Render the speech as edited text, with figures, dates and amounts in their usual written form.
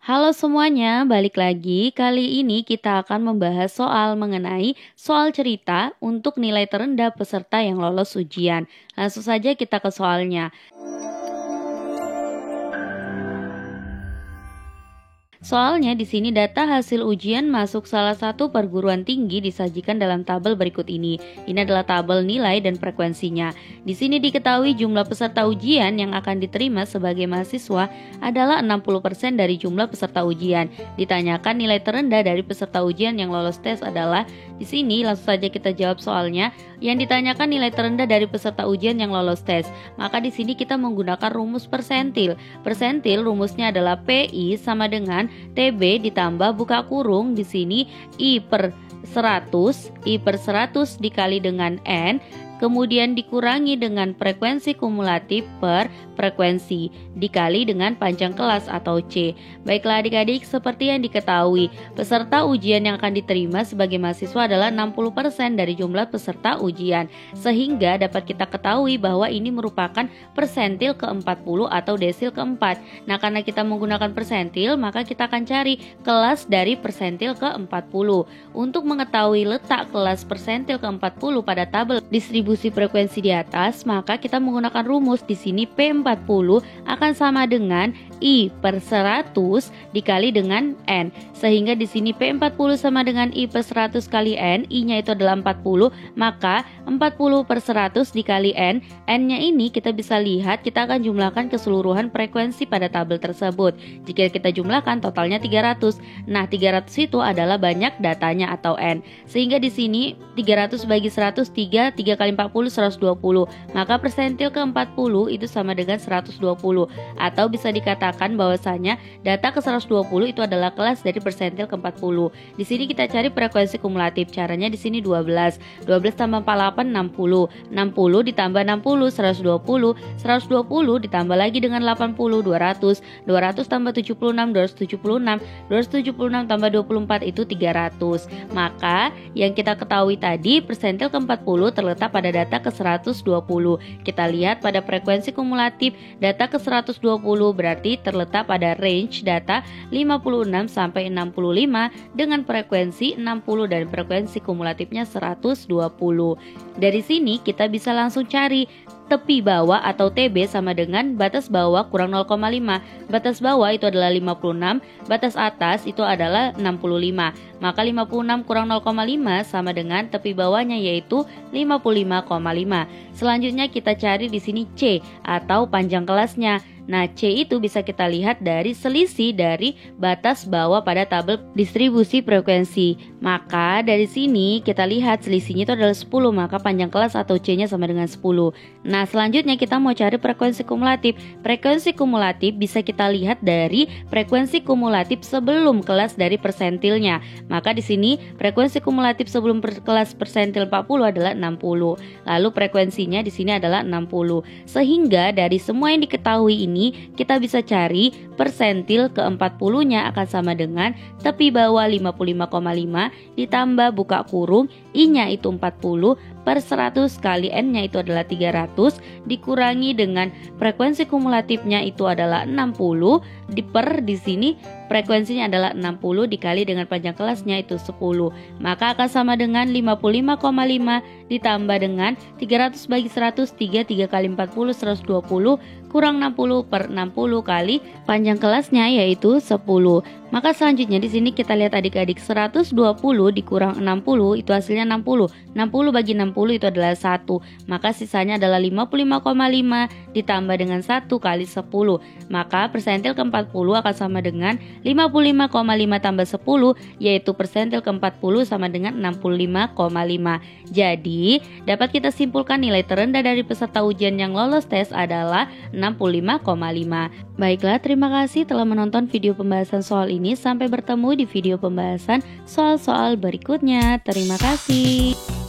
Halo semuanya, balik lagi. Kali ini kita akan membahas soal mengenai soal cerita untuk nilai terendah peserta yang lolos ujian. Langsung saja kita ke soalnya. Soalnya di sini data hasil ujian masuk salah satu perguruan tinggi disajikan dalam tabel berikut ini. Ini adalah tabel nilai dan frekuensinya. Di sini diketahui jumlah peserta ujian yang akan diterima sebagai mahasiswa adalah 60% dari jumlah peserta ujian. Ditanyakan nilai terendah dari peserta ujian yang lolos tes adalah, di sini langsung saja kita jawab soalnya. Yang ditanyakan nilai terendah dari peserta ujian yang lolos tes. Maka di sini kita menggunakan rumus persentil. Persentil rumusnya adalah PI sama dengan TB ditambah buka kurung di sini I per 100 dikali dengan N, kemudian dikurangi dengan frekuensi kumulatif per frekuensi dikali dengan panjang kelas atau C. Baiklah adik-adik, seperti yang diketahui, peserta ujian yang akan diterima sebagai mahasiswa adalah 60% dari jumlah peserta ujian. Sehingga dapat kita ketahui bahwa ini merupakan persentil ke-40 atau desil ke-4. Nah, karena kita menggunakan persentil, maka kita akan cari kelas dari persentil ke-40. Untuk mengetahui letak kelas persentil ke-40 pada tabel distribusi frekuensi di atas, maka kita menggunakan rumus. Di sini P40 akan sama dengan I per 100 dikali dengan N. Sehingga di sini P40 sama dengan I per 100 kali N, I-nya itu adalah 40, maka 40 per 100 dikali N, N-nya ini kita bisa lihat kita akan jumlahkan keseluruhan frekuensi pada tabel tersebut. Jika kita jumlahkan totalnya 300. Nah, 300 itu adalah banyak datanya atau N. Sehingga di sini 300 bagi 100, 3 kali 40, 120. Maka persentil ke-40 itu sama dengan 120. Atau bisa dikatakan bahwasanya data ke-120 itu adalah kelas dari persentil ke-40. Di sini kita cari frekuensi kumulatif. Caranya di sini 12. 12 tambah 48, 60. 60 ditambah 60, 120. 120 ditambah lagi dengan 80, 200. 200 tambah 76, 276. 276 tambah 24 itu 300. Maka yang kita ketahui tadi, persentil ke-40 terletak pada data ke-120. Kita lihat pada frekuensi kumulatif, data ke-120 berarti terletak pada range data 56 sampai 65 dengan frekuensi 60 dan frekuensi kumulatifnya 120. Dari sini kita bisa langsung cari tepi bawah atau TB sama dengan batas bawah kurang 0,5. Batas bawah itu adalah 56, batas atas itu adalah 65. Maka 56 kurang 0,5 sama dengan tepi bawahnya yaitu 55,5. Selanjutnya kita cari di sini C atau panjang kelasnya. Nah, C itu bisa kita lihat dari selisih dari batas bawah pada tabel distribusi frekuensi. Maka dari sini kita lihat selisihnya itu adalah 10, maka panjang kelas atau C-nya sama dengan 10. Nah, selanjutnya kita mau cari frekuensi kumulatif. Frekuensi kumulatif bisa kita lihat dari frekuensi kumulatif sebelum kelas dari persentilnya. Maka di sini frekuensi kumulatif sebelum kelas persentil 40 adalah 60. Lalu frekuensinya di sini adalah 60. Sehingga dari semua yang diketahui ini kita bisa cari persentil ke-40-nya akan sama dengan tepi bawah 55,5 ditambah buka kurung I-nya itu 40 per 100 kali N-nya itu adalah 300 dikurangi dengan frekuensi kumulatifnya itu adalah 60 di sini frekuensinya adalah 60 dikali dengan panjang kelasnya itu 10. Maka akan sama dengan 55,5 ditambah dengan 300 bagi 100, 3 kali 40, 120 kurang 60 per 60 kali panjang kelasnya yaitu 10. Maka selanjutnya di sini kita lihat adik-adik, 120 dikurang 60 itu hasilnya 60. 60 bagi 60 itu adalah 1. Maka sisanya adalah 55,5 ditambah dengan 1 kali 10. Maka persentil ke-40 akan sama dengan 55,5 tambah 10 yaitu persentil ke-40 sama dengan 65,5. Jadi dapat kita simpulkan nilai terendah dari peserta ujian yang lolos tes adalah 65,5. Baiklah, terima kasih telah menonton video pembahasan soal ini. Sampai bertemu di video pembahasan soal-soal berikutnya. Terima kasih.